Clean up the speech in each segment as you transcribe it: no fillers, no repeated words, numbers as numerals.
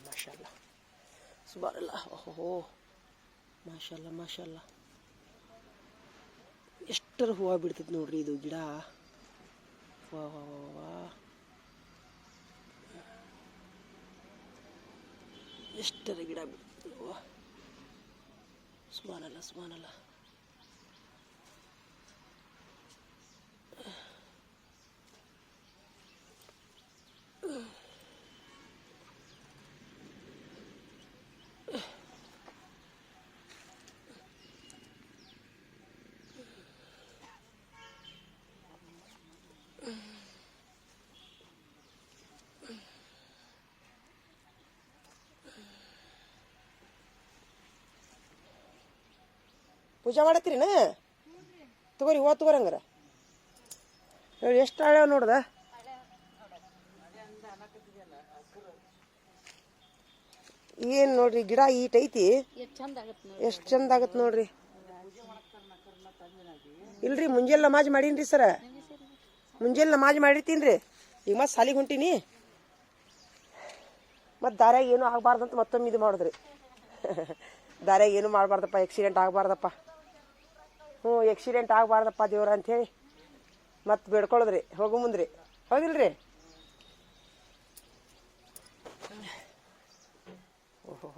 ಮಾಶಾಲ್ಲ ಸುಬಾನಲ್ಲ. ಓಹೋ ಮಾಶಾಲ್ಲ ಎಷ್ಟರ ಹೂವು ಬಿಡ್ತೈತೆ ನೋಡ್ರಿ ಇದು ಗಿಡ. ವಾ ವಾ ವಾ ಎಷ್ಟರ ಗಿಡ ಬಿಡ್ತದೆ. ಸುಬಾನಲ್ಲ. ಪೂಜೆ ಮಾಡತ್ತೀರಿನ? ತಗೋರಿ ಹೂವು ತಗೋರಂಗಾರ. ಹೇಳಿ ಎಷ್ಟು ಹಳ್ಯಾವ ನೋಡ್ದ? ಏನು ನೋಡ್ರಿ ಗಿಡ ಈಟ್ ಐತಿ, ಎಷ್ಟು ಚಂದ ಆಗತ್ತೆ ನೋಡ್ರಿ. ಇಲ್ರಿ ಮುಂಜಾನೆ ನಮಾಜ್ ಮಾಡೀನ್ರಿ ಸರ, ಮುಂಜಾನೆ ನಮಾಜ್ ಮಾಡಿರ್ತೀನಿ ರೀ. ಈಗ ಮತ್ತೆ ಸಾಲಿಗೆ ಹೊಂಟೀನಿ, ಮತ್ತು ದಾರ್ಯಾಗ ಏನೂ ಆಗಬಾರ್ದಂತ ಮತ್ತೊಮ್ಮೆ ಇದು ಮಾಡಿದ್ರಿ. ದಾರ್ಯಾಗ ಏನೂ ಮಾಡಬಾರ್ದಪ್ಪ, ಆಕ್ಸಿಡೆಂಟ್ ಆಗಬಾರ್ದಪ್ಪ. ಆಕ್ಸಿಡೆಂಟ್ ಆಗಬಾರ್ದಪ್ಪ ದೇವ್ರ ಅಂಥೇಳಿ ಮತ್ತೆ ಬೇಡ್ಕೊಳ್ಳೋದ್ರಿ ಹೋಗು ಮುಂದ್ರಿ. ಹೌದಿಲ್ರಿ? ಓಹೋ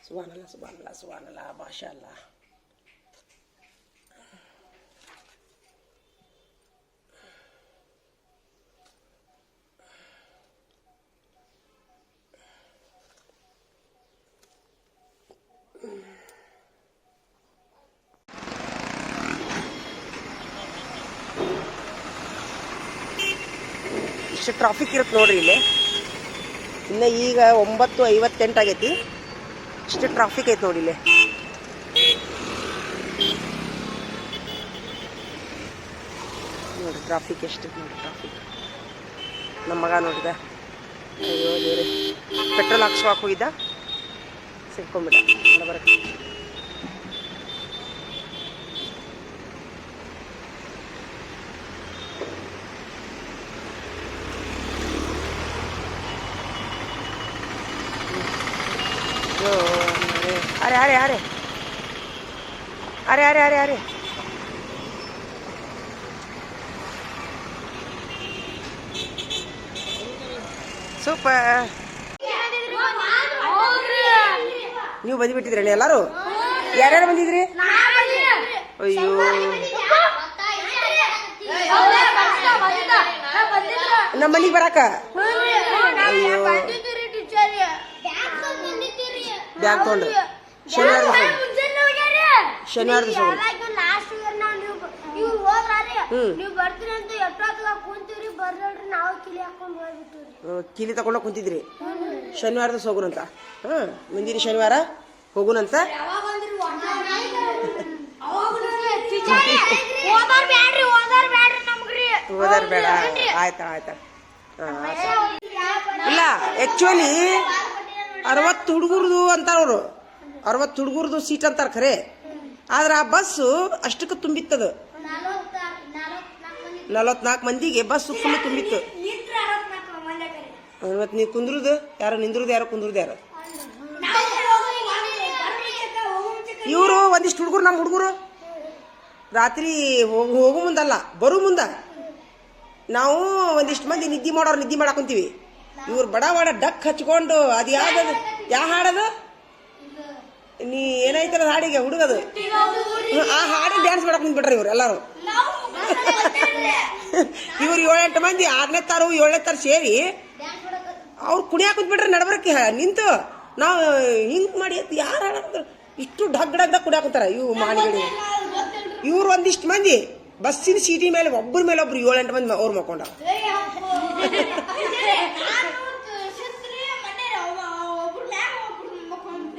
ಸುಬಾನಲ್ಲ ಮಾಶಾಲ್ಲ. ಇಷ್ಟು ಟ್ರಾಫಿಕ್ ಇರುತ್ತೆ ನೋಡ್ರಿ ಇಲ್ಲಿ. ಇನ್ನು ಈಗ 9:58 ಆಗೈತಿ. ಇಷ್ಟು ಟ್ರಾಫಿಕ್ ಐತೆ ನೋಡಿ ಇಲ್ಲಿ. ನೋಡಿ ಟ್ರಾಫಿಕ್ ಎಷ್ಟೈತೆ ನೋಡಿ ಟ್ರಾಫಿಕ್. ನಮ್ಮ ಮಗ ನೋಡಿದ, ಅಯ್ಯೋ ದೇವ್ರೆ, ಪೆಟ್ರೋಲ್ ಹಾಕ್ಸ್ಕೊಳಕ್ಕೆ ಹೋಗಿದ್ದ, ಸಿಕ್ಕೊಂಬಿಟ್ಟ ಬರಕ್ಕೆ. ಅರೆ ಸೂಪರ್. ನೀವು ಬಂದ್ಬಿಟ್ಟಿದ್ರಲ್ಲ ಎಲ್ಲಾರು? ಯಾರ್ಯಾರು ಬಂದಿದ್ರಿ? ಅಯ್ಯೋ ನಮ್ಮ ಮನೆಗೆ ಬರಾಕ? ಅಯ್ಯೋ ಬ್ಯಾಗ್ ತಗೊಂಡು ಶನಿವಾರದ ಕಿಲಿ ತಗೊಂಡ ಕುಂತಿದ್ರಿ. ಶನಿವಾರದ ಹೋಗುನಂತ. ಮುಂದಿನ ಶನಿವಾರ ಹೋಗುನಂತ. ಓದಾರ್ ಬೇಡ. ಆಯ್ತಾ ಇಲ್ಲ, ಆಕ್ಚುಲಿ 60 ಹುಡುಗರದು ಅಂತಾರ ಅವರು. 60 ಹುಡುಗರದು ಸೀಟ್ ಅಂತಾರ ಖರೆ. ಆದ್ರೆ ಆ ಬಸ್ಸು ಅಷ್ಟಕ್ಕೆ ತುಂಬಿತ್ತದು. 44 ಮಂದಿಗೆ ಬಸ್ ಫುಲ್ ತುಂಬಿತ್ತು. ಮತ್ತೆ ನೀವು ಕುಂದ್ರುದು ಯಾರು, ನಿಂದ್ರುದು ಯಾರು, ಕುಂದ್ರುದು ಯಾರು? ಇವರು ಒಂದಿಷ್ಟು ಹುಡುಗರು, ನಮ್ಮ ಹುಡುಗರು ರಾತ್ರಿ ಹೋಗು ಮುಂದಲ್ಲ ಬರು ಮುಂದ ನಾವು ಒಂದಿಷ್ಟು ಮಂದಿ ನಿದ್ದೆ ಮಾಡೋರು ನಿದ್ದೆ ಮಾಡಾಕೊಂತೀವಿ. ಇವ್ರು ಬಡ ಡಕ್ ಹಚ್ಕೊಂಡು ಅದು ಯಾವ್ದದು, ಯಾವ ಹಾಡದು ನೀ ಏನಾಯ್ತಲ್ಲ ಹಾಡಿಗೆ ಹುಡುಗದು, ಆ ಹಾಡಿಗೆ ಡ್ಯಾನ್ಸ್ ಮಾಡಕ್ ನಿಂತ್ಬಿಟ್ರಿ ಇವ್ರು ಎಲ್ಲಾರು. ಇವ್ರು 7-8 ಮಂದಿ 6ನೇ ತಾರು 7ನೇ ತಾರು ಸೇರಿ ಅವ್ರು ಕುಣಿಯಾಕ ಕುಂತ್ಬಿಟ್ರೆ ನಡಬರಕ್ಕೆ ನಿಂತು. ನಾವು ಹಿಂಗ್ ಮಾಡಿ ಯಾರು ಹಾಡ ಇಷ್ಟು ಡಗ್ ಕುಡಿಯಾಕುಂತಾರ ಇವು ಮಾಣಿಗಳು. ಇವ್ರು ಒಂದಿಷ್ಟು ಮಂದಿ ಬಸ್ಸಿನ ಸೀಟಿ ಮೇಲೆ ಒಬ್ಬರ ಮೇಲೆ ಒಬ್ರು 7-8 ಮಂದಿ ಅವ್ರು ಮಕ್ಕೊಂಡ.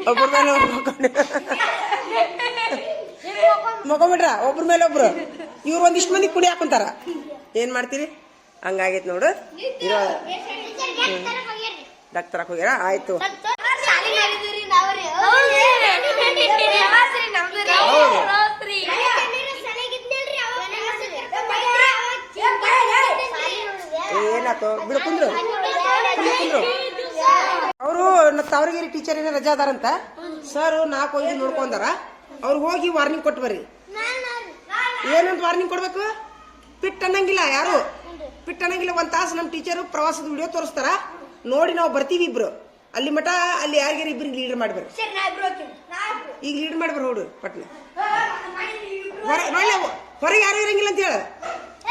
ಒಬ್ಬರ ಮೇಲೆ ಒಬ್ರು ಮಕ್ಕೊಂಬಿಟ್ರ, ಒಬ್ರ ಮೇಲೆ ಒಬ್ರು. ಇವ್ರು ಒಂದಿಷ್ಟು ಮಂದಿ ಕುಡಿ ಹಾಕೊಂತಾರ. ಏನ್ ಮಾಡ್ತೀರಿ? ಹಂಗಾಗೈತ್ ನೋಡು. ಡಾಕ್ಟರ್ ಹೋಗ್ಯಾರ. ಆಯ್ತು, ಆತು ಬಿಡು ಕುಂದ್ರು ಅವರು ತಾವರಗಿರಿ ಟೀಚರ್ ಏನೋ ರಜಾ ಅದಾರಂತ ಸರ್ 4-5 ನೋಡ್ಕೊಂಡಾರ ಅವ್ರು ಹೋಗಿ ವಾರ್ನಿಂಗ್ ಕೊಟ್ಟು ಬರ್ರಿ. ಏನಂತ ವಾರ್ನಿಂಗ್ ಕೊಡ್ಬೇಕು? ಪಿಟ್ ಅನ್ನಂಗಿಲ್ಲ, ಯಾರು ಪಿಟ್ ಅನ್ನಂಗಿಲ್ಲ. 1 ತಾಸು ನಮ್ಮ ಟೀಚರು ಪ್ರವಾಸದ ವಿಡಿಯೋ ತೋರಿಸ್ತಾರ, ನೋಡಿ ನಾವು ಬರ್ತೀವಿ ಇಬ್ರು. ಅಲ್ಲಿ ಮಠ ಅಲ್ಲಿ ಯಾರಿಗಾರ ಇಬ್ರಿಗೆ ಲೀಡರ್ ಮಾಡ್ಬರ್ರಿ. ಈಗ ಲೀಡರ್ ಮಾಡ್ಬರ್ ಹುಡು ಪಟ್ನ. ಹೊರಗೆ ಯಾರು ಇರಂಗಿಲ್ಲ ಅಂತ ಹೇಳ,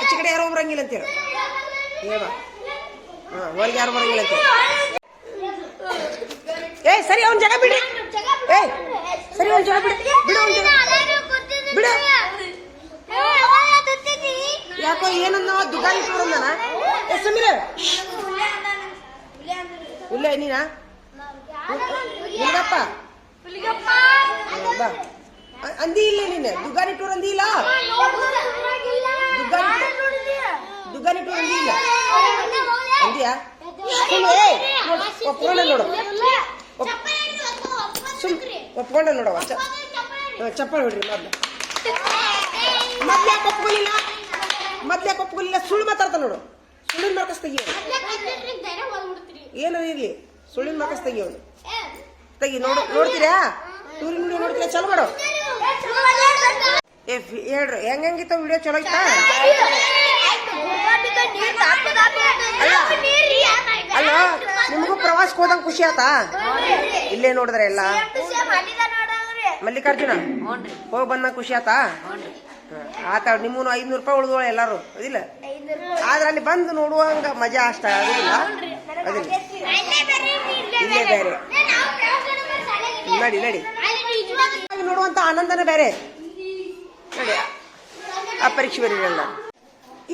ಆಚೆ ಕಡೆ ಯಾರು ಬರಂಗಿಲ್ಲ ಅಂತ ಹೇಳ. ಹೊರಗೆ ಯಾರು ಬರಂಗಿಲ್ಲ ಅಂತ ಹೇಳ. ಸರಿ ಅವ್ನ ಜಾಗ ಬಿಡ್ರಿ. ಸರಿ ಅವ್ನ ಜಾಗ ಬಿಡಿ, ಬಿಡು ಅವ್ನ ಜಾಗ ಬಿಡು. ಯಾಕೋ ಏನನ್ನ ದುಗಾಲಿ ಕೊಡಂದನ ಸಮೀರ ಉಲ್ಲ ನೀನಾ ಹುಲಿಗಪ್ಪ ಬಾ ಅಂದಿ ಇಲ್ಲ ನೀನು ದುಗಾನಿ ಟೂರ್ ಅಂದಿ ಇಲ್ಲ, ದುಗಾನಿ ಟೂರ್ ಅಂದಿ ಇಲ್ಲ ಅಂದಿಯಾ? ಒಪ್ಕೊಂಡ ನೋಡು, ಒಪ್ಕೊಂಡ ನೋಡವ. ಚಪ್ಪಲ್ ಹೊಡ್ರಿ ಮೊದ್ಲು ಯಾಕೆ ಒಪ್ಕೊಳ್ಳಿಲ್ಲ? ಸುಳ್ಳು ಮಾತಾಡ್ತಾ ನೋಡು, ಸುಳ್ಳಿನ ಮಾರ್ಕಸ್ ತೆಗಿ. ಏನ ಇರ್ಲಿ ಸುಳ್ಳಿನ ಮಾರ್ಕಸ್ ತೆಗಿ, ಅವನು ತೆಗಿ. ನೋಡ್ತೀರಾ ಟೂರಿನ ವಿಡಿಯೋ ನೋಡ್ತೀರಾ? ಚಲೋ ಮಾಡು. ಹೇಳ್ರಿ ಹೆಂಗಿತ್ತ ವಿಡಿಯೋ? ಚಲೋ ಐತಾ? ಅಲ್ಲ ನಿಮಗೂ ಪ್ರವಾಸಕ್ಕೆ ಹೋದಂಗ ಖುಷಿ ಆತಾ? ಇಲ್ಲೇ ನೋಡಿದ್ರೆ ಎಲ್ಲ ಮಲ್ಲಿಕಾರ್ಜುನ ಹೋಗಿ ಬಂದಂಗ ಖುಷಿ ಆತಾ? ಆತ ನಿಮ್ಮನು 500 ರೂಪಾಯಿ ಉಳಿದೋಳ ಎಲ್ಲಾರು ಅದಿಲ್ಲ. ಆದ್ರೆ ಅಲ್ಲಿ ಬಂದು ನೋಡುವಂಗ ಮಜಾ ಅಷ್ಟ ಆಗುದಿಲ್ಲ. ಅದಿಲ್ಲ ಇಲ್ಲೇ ಬೇರೆ ನಡಿ ನಡಿ ನೋಡುವಂತ ಆನಂದನೇ ಬೇರೆ. ನಡಿ ಆ ಪರೀಕ್ಷೆ ಬರೀರಲ್ಲ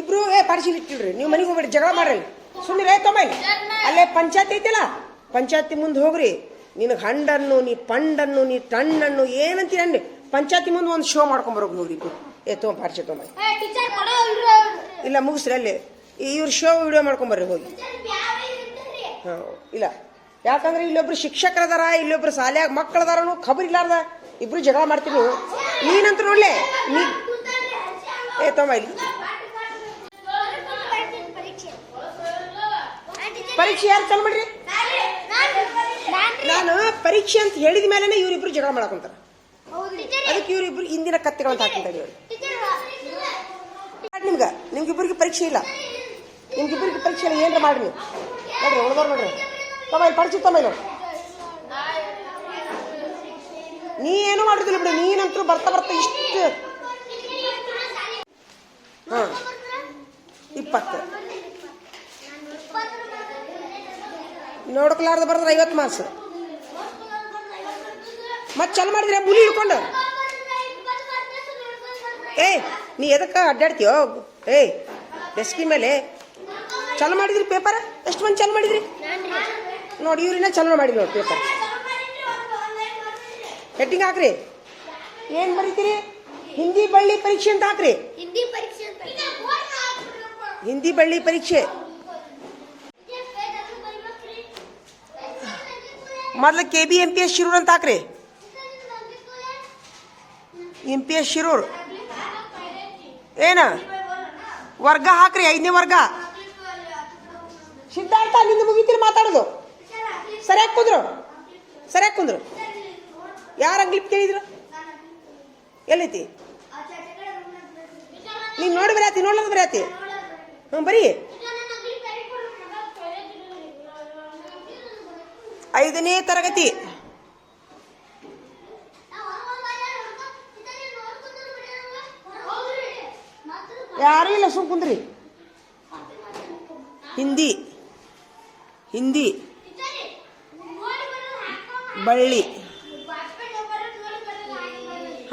ಇಬ್ರು. ಪಾರ್ಸಿಲ್ ಇಟ್ಟಿಡ್ರಿ, ನೀವು ಮನೆಗೆ ಹೋಗ್ಬೇಡಿ, ಜಗಳ ಮಾಡ್ರಿ. ಸುಮ್ಮನೆ ತೊಂಬೈಲಿ ಅಲ್ಲೇ ಪಂಚಾಯತಿ ಐತಿಲ್ಲ, ಪಂಚಾಯತಿ ಮುಂದೆ ಹೋಗ್ರಿ. ನಿನಗೆ ಹಂಡನ್ನು ನೀ ಪಂಡನ್ನು ನೀ ಟಣ್ಣನ್ನು ಏನಂತೀರಿ ಪಂಚಾಯತಿ ಮುಂದೆ ಒಂದು ಶೋ ಮಾಡ್ಕೊಂಬರೋಗಿ ಹೋಗ್ರಿ ಇಬ್ರು. ತೊಗೊಂಡ್ ಪಾರ್ಸಿ ತೊಂಬ ಇಲ್ಲ ಮುಗಿಸ್ರಿ ಅಲ್ಲಿ ಇವ್ರ ಶೋ ವಿಡಿಯೋ ಮಾಡ್ಕೊಂಬರ್ರಿ ಹೋಗಿ. ಇಲ್ಲ ಯಾಕಂದ್ರೆ ಇಲ್ಲೊಬ್ರು ಶಿಕ್ಷಕರದಾರ, ಇಲ್ಲೊಬ್ರು ಶಾಲ್ಯಾಗ ಮಕ್ಕಳದಾರನು ಖಬರ್ ಇಲ್ಲಾರ್ದ ಇಬ್ರು ಜಗಳ ಮಾಡ್ತೀವಿ. ನೀನಂತ ನೋಡ್ಲೆ ನೀ ತೊಂಬ ಇಲ್ಲಿ ಪರೀಕ್ಷೆ ಯಾರು ಚಲ ಮಾಡ್ರಿ? ನಾನು ಪರೀಕ್ಷೆ ಅಂತ ಹೇಳಿದ ಮೇಲೆನೆ ಇವ್ರಿಬ್ರು ಜಗಳ ಮಾಡಕೊಂತಾರ. ಅದಕ್ಕೆ ಇವ್ರಿಬ್ರು ಹಿಂದಿನ ಕತ್ತೆಗಳಂತ ಹಾಕಿದ್ದಾರೆ ಇವ್ರು. ನಿಮ್ಗಿಬ್ಬರಿಗೆ ಪರೀಕ್ಷೆ ಇಲ್ಲ, ನಿಮ್ಗಿಬ್ಬರಿಗೆ ಪರೀಕ್ಷೆ ಇಲ್ಲ. ಏನ್ರ ಮಾಡ್ರಿ ನೀವು ನೋಡ್ರಿ, ಉಳ್ದವ್ರು ನೋಡ್ರಿ. ತಮ್ಮ ಪರೀಕ್ಷೆ ತಮ್ಮ ನೀ ಏನು ಮಾಡಿದಿಲ್ಲ ಬಿಡಿ. ನೀನಂತೂ ಬರ್ತಾ ಬರ್ತಾ ಇಷ್ಟು 20 ನೋಡ್ಕೊಲಾರ್ದ ಬರ್ದ್ರೆ 50 ಮಾರ್ಕ್ಸ್. ಮತ್ತೆ ಚಲ ಮಾಡಿದ್ರೆ ಮುಲಿ ಹಿಡ್ಕೊಂಡು ನೀ ಎದಕ್ಕೆ ಅಡ್ಡಾಡ್ತೀಯೋ? ಡೆಸ್ಕಿ ಮೇಲೆ ಚಲೋ ಮಾಡಿದ್ರಿ ಪೇಪರ್. ಎಷ್ಟು ಮಂದಿ ಚಲೋ ಮಾಡಿದ್ರಿ ನೋಡಿ? ಇವ್ರಿನ ಚಲೋ ಮಾಡಿದ್ರಿ ನೋಡಿ ಪೇಪರ್. ಹೆಡ್ಡಿಂಗ್ ಹಾಕ್ರಿ. ಏನ್ ಬರೀತೀರಿ? ಹಿಂದಿ ಬಳ್ಳಿ ಪರೀಕ್ಷೆ ಅಂತ ಹಾಕ್ರಿ. ಹಿಂದಿ ಬಳ್ಳಿ ಪರೀಕ್ಷೆ. ಮೊದಲು KBMPS ಶಿರೂರ್ ಅಂತ ಹಾಕ್ರಿ. MPS ಶಿರೂರ್ ಏನ ವರ್ಗ ಹಾಕ್ರಿ, 5ನೇ ವರ್ಗ. ಸಿದ್ಧಾರ್ಥ ನಿಂದು ಮುಗಿತೀರಿ ಮಾತಾಡೋದು. ಸರಿಯಾಗಿ ಕುಂದ್ರು, ಸರಿಯಾಗಿ ಕುಂದ್ರು. ಯಾರು ಅಂಗ್ಲಿಪ್ ಕೇಳಿದ್ರು? ಎಲ್ಲೈತಿ? ನೀನು ನೋಡಿ ಬರೀತಿ, ನೋಡ್ಲದ ಬರೀತಿ. ಬರೀ 5ನೇ ತರಗತಿ. ಯಾರು ಇಲ್ಲ, ಸುಮ್ ಕುಂದ್ರಿ. ಹಿಂದಿ ಹಿಂದಿ ಬಳ್ಳಿ.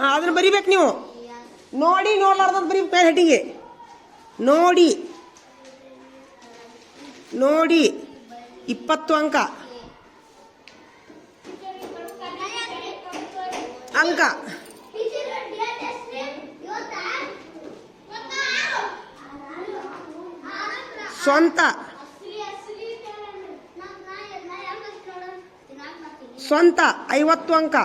ಅದನ್ನ ಬರಿಬೇಕು ನೀವು. ನೋಡಿ ನೋಡ್ಲಾರ್ದಂತ ಬರೀಬೇಕು ಮೇಲೆ ಹೆಡ್ಡಿಗೆ. ನೋಡಿ ನೋಡಿ 20 ಅಂಕ ಅಂಕ. ಸ್ವಂತ ಸ್ವಂತ 50 ಅಂಕ.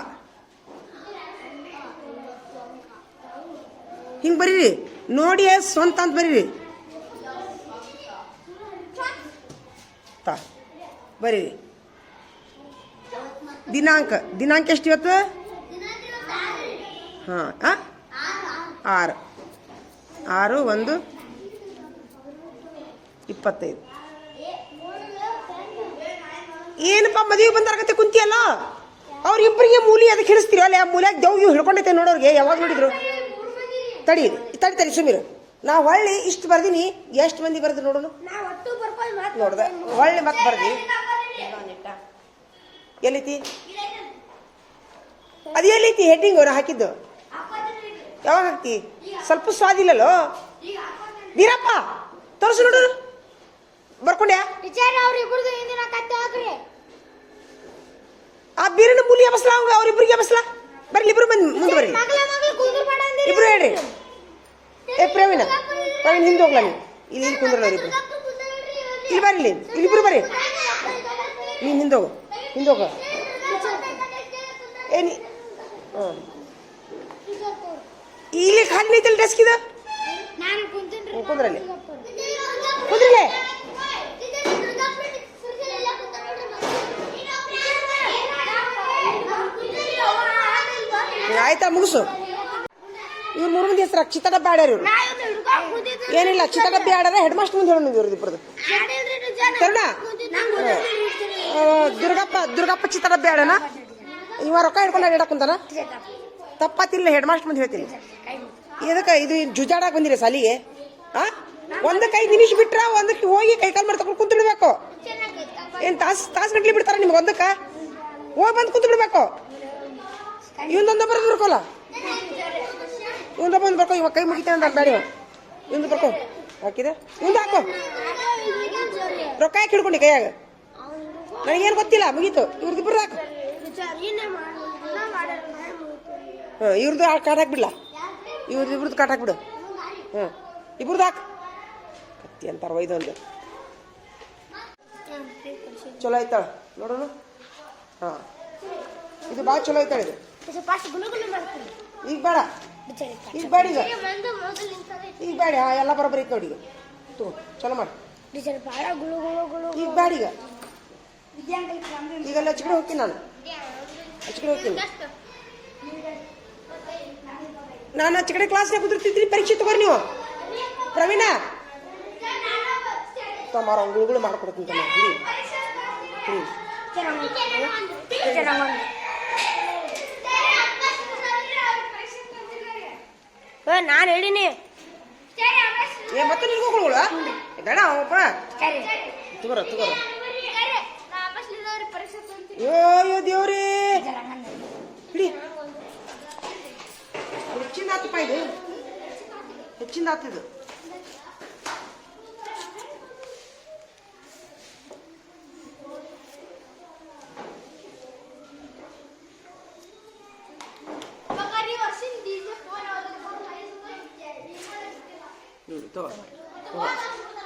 ಹಿಂಗೆ ಬರೀರಿ. ನೋಡಿ ಸ್ವಂತ ಅಂತ ಬರೀರಿ. ತಾ ಬರೀರಿ. ದಿನಾಂಕ ಎಷ್ಟು ಇವತ್ತು? ಹಾಂ 6/1/25. ಏನಪ್ಪ ಮದುವೆ ಬಂದಾರಗತ್ತೆ ಕುಂತಿಯಲ್ಲ, ಅವ್ರಿಬ್ಬರಿಗೆ ಮೂಲಿ ಅದಕ್ಕೆ ಹಿಡಿಸ್ತೀರ ಅಲ್ಲ. ಆ ಮೂಲ್ಯಾಗ ದೇವ್ಗೆ ಹಿಡ್ಕೊಂಡೈತೆ ನೋಡೋರಿಗೆ. ಯಾವಾಗ ನೋಡಿದ್ರು? ತಡಿ ಸುಮೀರು. ನಾ ಹೊಳ್ಳಿ ಇಷ್ಟು ಬರ್ದೀನಿ. ಎಷ್ಟು ಮಂದಿ ಬರ್ದು ನೋಡೋಣ? ನೋಡ್ದೆ ಹೊಳ್ಳಿ ಮತ್ತೆ ಬರ್ದಿ. ಎಲ್ಲೈತಿ ಅದು? ಎಲ್ಲೈತಿ ಹೆಡ್ಡಿಂಗ್ ಅವ್ರು ಹಾಕಿದ್ದು? ಯಾವಾಗ ಹಾಕ್ತಿ? ಸ್ವಲ್ಪ ಸ್ವಾದಿಲ್ಲಲ್ಲೋ ಬೀರಪ್ಪ, ತೋರಿಸು ನೋಡೋಣ. ಬರ್ಕೊಂಡ್ಯಾ? ಆ ಬೀರನ ಮೂಲಿ ಎಬಸ್ಲಾ ಅವಂಗ, ಅವ್ರಿಬ್ರಿಗೆ ಎಬಸ್ಲಾ. ಬರ್ಲಿ ಇಬ್ರು ಮಂದಿ ಮುಂದೆ ಬರ್ರಿ. ಇಬ್ರು ಹೇಳ್ರಿ. ಪ್ರವೀಣ ಹಿಂದೆ ಹೋಗ್ಲಾ ನೀವು. ಇಲ್ಲಿ ಕುಂದ್ರಲ್ಲ ಅವ್ರಿಬ್ರು. ಇಲ್ಲಿ ಬರ್ರಿ, ಇಲ್ಲಿಬ್ರು ಬರ್ರಿ. ನೀನು ಹಿಂದೋಗು. ಏನಿ ಇಲ್ಲಿ ಖಾಲಿ ಐತಲ್ಲ ಡೆಸ್ಕ್ ಇದು. ಕುಂದ್ರಲ್ಲಿ ಆಯ್ತಾ? ಮುಗಿಸು. ಇವ್ರು 3 ಮಂದಿ ಹೆಸರು ಚಿತ್ತ ಡಬ್ಬಿ ಆಡ್ಯಾರ ಇವ್ರು. ಏನಿಲ್ಲ, ಚಿತ್ತ ಡಬ್ಬಿ ಆಡ್ಯಾರ. ಹೆಡ್ ಮಾಸ್ಟರ್ ಮುಂದೆ ಹೇಳೋಣ ಇವ್ರದ್ದು ಇಬ್ಬರದು. ಕರುಣ ದುರ್ಗಪ್ಪ ಚಿತ್ತ ಡಬ್ಬಿ ಆಡೋಣ. ಇವ ರೊಕ್ಕ ಹಿಡ್ಕೊಂಡು ಆಡಾಕ್ ಕುಂತಾನ. ತಪ್ಪಾತಿಲ್ಲ, ಹೆಡ್ ಮಾಸ್ಟರ್ ಮುಂದೆ ಹೇಳ್ತೀನಿ. ಇದಕ್ಕೆ ಇದು ಜುಜಾಡಾಕ್ ಬಂದಿರಿ ಸಾಲಿಗೆ? ಒಂದಕ್ಕೆ 5 ನಿಮಿಷ ಬಿಟ್ರ ಒಂದಕ್ಕೆ ಹೋಗಿ ಕೈಕಾಲು ಮಾಡಿ ತಗೊಂಡು ಕುಂತು ಬಿಡ್ಬೇಕು. ಏನ್ ತಾಸು ಗಂಟ್ಲಿ ಬಿಡ್ತಾರ ನಿಮ್ಗೆ? ಒಂದಕ್ಕೆ ಹೋಗಿ ಬಂದು ಕುಂತು ಬಿಡ್ಬೇಕು. ಇವೊಂದೊಂದು ಬರೋದು ಬರ್ಕೋಲ್ಲ. ಇವೊಂದೊಬ್ಬ ಬರ್ಕೋ. ಇವಾಗ ಕೈ ಮುಗಿತಾನೆ ಅಂತ ಬೇಡ. ಇವಂದು ಬರ್ಕೋ. ಹಾಕಿದೆ ಇವಂದು ಹಾಕೋ. ರೊಕ್ಕ ಹಾಕಿ ಹಿಡ್ಕೊಂಡು ಕೈಯಾಗ. ನನಗೇನು ಗೊತ್ತಿಲ್ಲ. ಮುಗೀತು. ಇವ್ರದ್ದು ಹಾಕು. ಇವ್ರದ್ದು ಕಾಟ್ ಹಾಕ್ಬಿಡ್ಲ. ಇವ್ರದ್ದು ಕಾಟ್ ಹಾಕ್ಬಿಡು. ಇಬ್ರದ್ದು ಹಾಕು. ಕತ್ತಿ ಅಂತಾರ ಒಯ್ದೊಂದು. ಚಲೋ ಆಯ್ತಾಳ ನೋಡೋಣ. ಇದು ಭಾಳ ಚಲೋ ಆಯ್ತಾಳ. ಇದು ಈಗ ಬೇಡ. ಈಗ ಬೇಡ. ಎಲ್ಲ ಬರೋಬ್ಬರಿ ಐತೆ ನೋಡಿ. ಈಗ ಚಲೋ ಮಾಡಿ. ಈಗ ಬೇಡ. ಈಗೆಲ್ಲ ಹಚ್ಕಡೆ ಹೋಗ್ತೀನಿ ನಾನು. ನಾನು ಹಚ್ಕಡೆ ಕ್ಲಾಸ್ನಾಗ ಕುದುರ್ತಿದ್ರಿ. ಪರೀಕ್ಷೆ ತಗೋರಿ ನೀವು. ಪ್ರವೀಣ ತಮ್ಮಾರ ಗುಳುಗುಳು ಮಾಡ್ಕೊಡ್ತೀನಿ ತಮ್ಮ. ನಾನು ಹೇಳಿನಿ. ಮತ್ತೆ ನಿಲ್ಗೋ ಗುಳುಗುಳ ಬೇಡ. ಅವಪ್ಪ ತಗೋರ. ಅಯ್ಯೋ ದೇವ್ರಿ, ಹಿಡಿ. ಹೆಚ್ಚಿಂದ ಆತಪ್ಪ ಇದು. ಹೆಚ್ಚಿಂದ ಆತಿದು.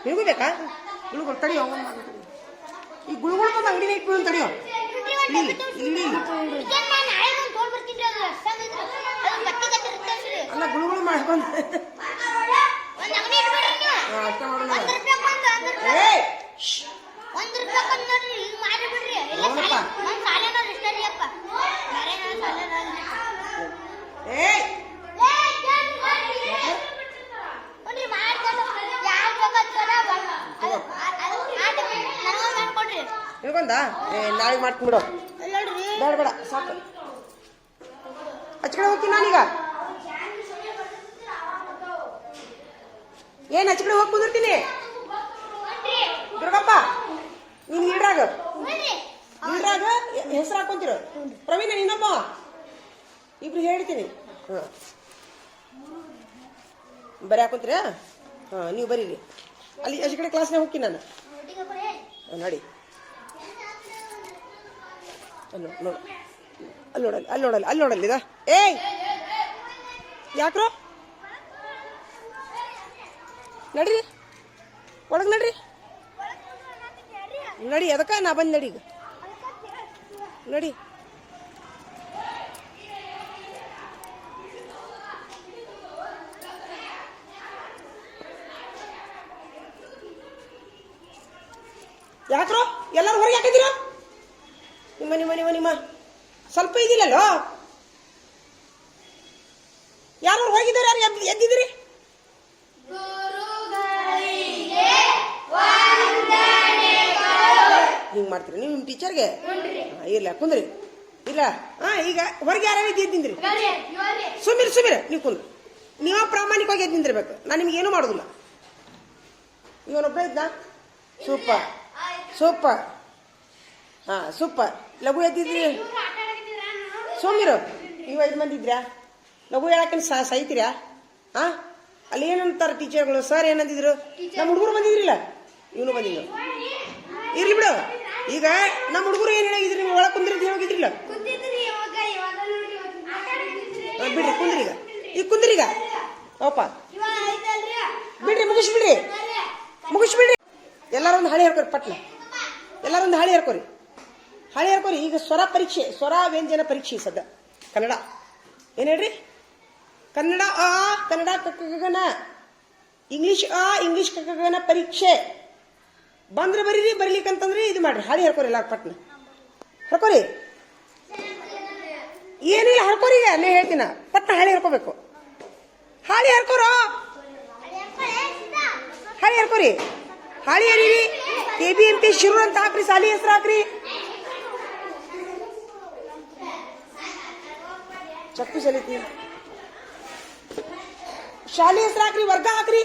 ನಿನಗೂ ಬೇಕಾ ಗುಳುಗಳು? ತಡಿಯೋ. ಈ ಗುಳುಗಳು ಬಂದು ಅಂಗಡಿನ ಇಟ್ಬಿಡು. ತಡಿಯೋ. ಅಲ್ಲ ಗುಳುಗಳು ಮಾಡ್ಕೊಂಡು ಅಷ್ಟ ಮಾಡೋಣ. ಹೇಳ್ಕೊಂಡ ನಾಳೆ ಮಾಡ್ಕೊಂಡ್ಬಿಡು. ಬೇಡ ಸಾಕು. ಹಚ್ಕಡೆ ಹೋಗ್ತೀನಿ ನಾನೀಗ. ಏನ್ ಹಚ್ಕಡೆ ಹೋಗಿ ಕುಂದಿರ್ತೀನಿ. ದುರ್ಗಪ್ಪ ನೀನ್ ಲೀಡ್ರಾಗ ಹೆಸರು ಹಾಕೊಂತೀರ. ಪ್ರವೀಣ ನೀನೊಬ್ಬ. ಇಬ್ರು ಹೇಳ್ತೀನಿ. ಬರೀ ಹಾಕೊಂತೀರ? ನೀವು ಬರೀರಿ. ಅಲ್ಲಿ ಹಚ್ಕಡೆ ಕ್ಲಾಸ್ನಾಗ ಹೋಗ್ತೀನಿ ನಾನು. ನೋಡಿ ಅಲ್ಲಿ ನೋಡಲ್ಲ ಇದ. ಏಯ್ ಯಾಕ್ರೋ ನಡ್ರಿ ಒಳಗೆ ನಡಿ. ಅದಕ್ಕೆ ನಾ ಬಂದು ನಡಿ. ಈಗ ನಡಿ. ಯಾಕ್ರೋ ಎಲ್ಲರೂ ಹೊರಗೆ ಹಾಕಿದಿರ ನಿಮ್ಮ ನಿಮ್ಮ ನಿಮ್ಮ ನಿಮ್ಮ ಸ್ವಲ್ಪ ಇದಿಲ್ಲಲ್ಲೋ ಯಾರು ಹೋಗಿದ್ದಾರೆ ಯಾರು ಎದ್ದಿದ್ರಿ ಹಿಂಗೆ ಮಾಡ್ತೀರಿ ನೀವು ನಿಮ್ಮ ಟೀಚರ್ಗೆ ಇಲ್ಲ ಕುಂದ್ರಿ ಇಲ್ಲ ಈಗ ಹೊರಗೆ ಯಾರು ಎದ್ದಿದ್ರಿ ಸುಮಿರ್ ನೀವು ಕುಂದ್ರಿ ನೀವು ಪ್ರಾಮಾಣಿಕವಾಗಿ ಎದ್ದಿರ್ಬೇಕು ನಾನು ನಿಮ್ಗೆ ಏನೂ ಮಾಡೋದಿಲ್ಲ ಇವನೊಬ್ಬ ಇದ್ದ ಸೂಪರ್ ಸೂಪರ್ ಲಘು ಎದ್ದಿದ್ರಿ ಸೋಮಿರು ನೀವು 5 ಮಂದಿ ಇದ್ರಾ ಲಘು ಹೇಳಕ್ಕೆ ಸಹಿತೀರಾ ಅಲ್ಲಿ ಏನಂತಾರೆ ಟೀಚರ್ಗಳು ಸರ್ ಏನಂತಿದ್ರು ನಮ್ಮ ಹುಡುಗರು ಬಂದಿದ್ರಿಲ್ಲ ಇವನು ಬಂದಿದ್ರು ಇರ್ಲಿ ಬಿಡು ಈಗ ನಮ್ಮ ಹುಡುಗರು ಏನು ಹೇಳಿದ್ರಿ ನೀವು ಒಳಗೆ ಕುಂದ್ರಿ ಅಂತ ಹೋಗಿದ್ರಿಲ್ಲ ಬಿಡ್ರಿ ಕುಂದ್ರಿ ಈಗ ಕುಂದ್ರೀಗ ಓಪ ಬಿಡ್ರಿ ಮುಗಿಸ್ಬಿಡ್ರಿ ಎಲ್ಲರೊಂದು ಹಾಳಿ ಹೇಳ್ಕೊರಿ ಪಟ್ನ ಎಲ್ಲರೊಂದು ಹಾಳಿ ಹೇಳ್ಕೊರಿ ಈಗ ಸ್ವರ ವ್ಯಂಜನ ಪರೀಕ್ಷೆ ಸದ್ದ ಕನ್ನಡ ಏನು ಹೇಳ್ರಿ ಕನ್ನಡ ಕನ್ನಡ ಕಕ್ಕಗನ ಇಂಗ್ಲಿಷ್ ಕಕ್ಕಗನ ಪರೀಕ್ಷೆ ಬಂದ್ರೆ ಬರೀರಿ ಬರೀಲಿಕ್ಕಂತಂದ್ರೆ ಇದು ಮಾಡ್ರಿ ಹಾಳಿ ಹೇಳ್ಕೊರಿ ಎಲ್ಲ ಪಟ್ನ ಹೇಳ್ಕೊರಿ ಏನಿಲ್ಲ ಹೇಳ್ಕೊರಿ ಈಗ ನೇ ಹೇಳ್ತೀನ ಪಟ್ನ ಹಾಳಿ ಹೇಳ್ಕೋಬೇಕು ಹಾಳಿ ಹೇಳ್ಕೊರೋ ಹಾಳಿ ಹೇಳ್ಕೊರಿ ಹಾಳಿ ಹರೀರಿ KBMP ಶಿರು ಅಂತ ಹಾಕ್ರಿ ಸಾಲಿ ಹೆಸರು ಹಾಕ್ರಿ ಚಪ್ಪು ಸಲಿತಿ ಶಾಲೆ ಹೆಸರು ಹಾಕ್ರಿ ವರ್ಗ ಹಾಕ್ರಿ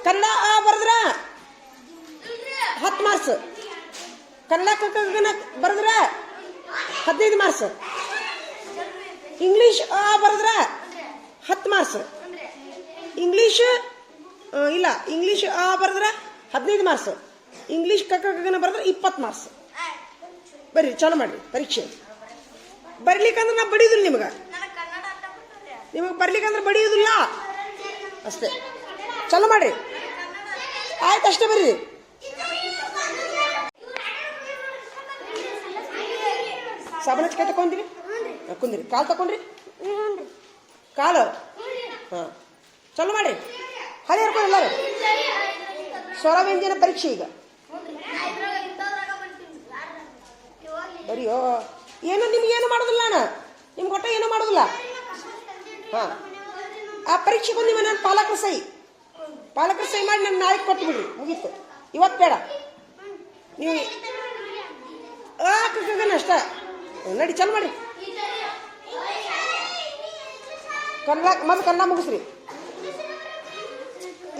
ಕನ್ನಡ ಬರದ್ರ 10 ಮಾರ್ಕ್ಸ್ ಕನ್ನಡ ಕಕ್ಕಗನ ಬರದ್ರ 15 ಮಾರ್ಕ್ಸ್ ಇಂಗ್ಲಿಷ್ ಬರದ್ರ 10 ಮಾರ್ಕ್ಸ್ ಇಂಗ್ಲಿಷ್ ಬರದ್ರ 15 ಮಾರ್ಕ್ಸ್ ಇಂಗ್ಲಿಷ್ ಕಕ್ಕಗನ ಬರದ್ರ 20 ಮಾರ್ಕ್ಸ್ ಬರ್ರಿ ಚಾಲು ಮಾಡ್ರಿ ಪರೀಕ್ಷೆ ಬರ್ಲಿಕ್ಕಂದ್ರೆ ನಾ ಬಡಿಯೋದಿಲ್ಲ ನಿಮಗೆ ಬರ್ಲಿಕ್ಕಂದ್ರೆ ಬಡಿಯೋದಿಲ್ಲ ಅಷ್ಟೇ ಚಾಲು ಮಾಡ್ರಿ ಆಯ್ತು ಅಷ್ಟೇ ಬರ್ರಿ ಸಾಬಣ ಚಿಕ್ಕ ತಕೊಂಡ್ರಿ ಕುಂದ್ರಿ ಕಾಲು ತಕೊಂಡ್ರಿ ಕಾಲು ಚಾಲು ಮಾಡ್ರಿ ಹಾಳಿ ಹರ್ಕೊಂಡು ಎಲ್ಲರೂ ಸ್ವರ ವ್ಯಂಜನ ಪರೀಕ್ಷೆ ಈಗ ಬರಿಯೋ ಏನು ನಿಮ್ಗೆ ಏನು ಮಾಡೋದಿಲ್ಲ ನಾನು ನಿಮ್ಗೆ ಒಟ್ಟ ಏನೂ ಮಾಡೋದಿಲ್ಲ ಆ ಪರೀಕ್ಷೆಗೆ ಬಂದು ನಾನು ಪಾಲಕರ ಸಹಿ ಮಾಡಿ ನಾನು ನಾಳೆ ಕೊಟ್ಟು ಬಿಡ್ರಿ ಮುಗೀತು ಇವತ್ತು ಬೇಡ ನೀವು ಅಷ್ಟ ನಡಿ ಚಲ್ ಮಾಡಿ ಕನ್ನಡ ಮುಗಿಸ್ರಿ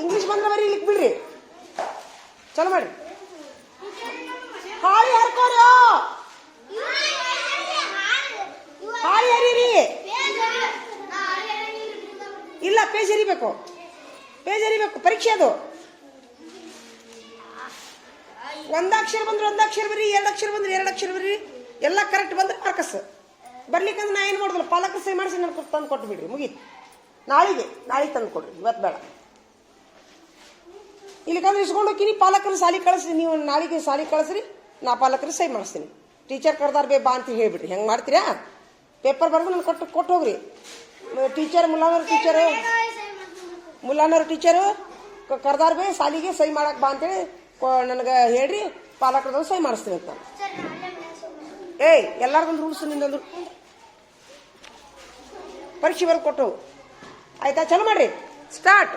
ಇಂಗ್ಲಿಷ್ ಬಂದ್ರೆ ಬರೀ ಇಲ್ಲಿಕ್ ಬಿಡ್ರಿ ಚಲ್ ಮಾಡಿ ಹಾಳಿ ಹರ್ಕೋರಿ ಹಾಳಿ ಹರೀರಿ ಇಲ್ಲ ಪೇಜ್ ಹರಿಬೇಕು ಪರೀಕ್ಷೆ ಅದು ಒಂದಾಕ್ಷರ ಬಂದ್ರೆ ಒಂದಾಕ್ಷರ ಬರೀ 2 ಅಕ್ಷರ ಬಂದ್ರೆ 2 ಅಕ್ಷರ ಬರೀ ಎಲ್ಲ ಕರೆಕ್ಟ್ ಬಂದ್ರೆ ಮಾರ್ಕಸ್ ಬರ್ಲಿಕ್ಕಂದ್ರೆ ನಾ ಏನು ಮಾಡೋದಿಲ್ಲ ಪಾಲಕರ ಸಹಿ ಮಾಡಿಸಿ ನನಗೆ ತಂದು ಕೊಟ್ಟು ಬಿಡ್ರಿ ಮುಗೀತು ನಾಳೆಗೆ ತಂದು ಕೊಡ್ರಿ ಇವತ್ತು ಬೇಡ ಇಲ್ಲಿಕಂದ್ರೆ ಇಸ್ಕೊಂಡು ಹೋಗ್ತೀನಿ ಪಾಲಕರು ಸಾಲಿ ಕಳಿಸ್ರಿ ನೀವು ನಾಳೆಗೆ ಸಾಲಿ ಕಳಿಸ್ರಿ ನಾ ಪಾಲಕರು ಸಹಿ ಮಾಡಿಸ್ತೀನಿ ಟೀಚರ್ ಕರ್ದಾರ ಬಾ ಅಂತ ಹೇಳ್ಬಿಡ್ರಿ ಹೆಂಗೆ ಮಾಡ್ತೀರಾ ಪೇಪರ್ ಬರೆದು ನಾನು ಕೊಟ್ಟು ಹೋಗ್ರಿ ಮುಲ್ಲಾನವ್ರ ಟೀಚರು ಕರ್ದಾರ ಬೇ ಸಾಲಿಗೆ ಸಹಿ ಮಾಡಕ್ಕೆ ಬಾ ಅಂತೇಳಿ ನನಗೆ ಹೇಳ್ರಿ ಪಾಲಕರದವ್ರು ಸಹಿ ಮಾಡಿಸ್ತೀನಿ ಅಂತ ನಾನು ಎಲ್ಲಾರ್ಗೊಂದು ರೂಲ್ಸ್ ನಿಂದಂದ್ರು ಪರೀಕ್ಷೆ ಬರೆದು ಕೊಟ್ಟು ಆಯ್ತಾ ಚಲೋ ಮಾಡ್ರಿ ಸ್ಟಾರ್ಟ್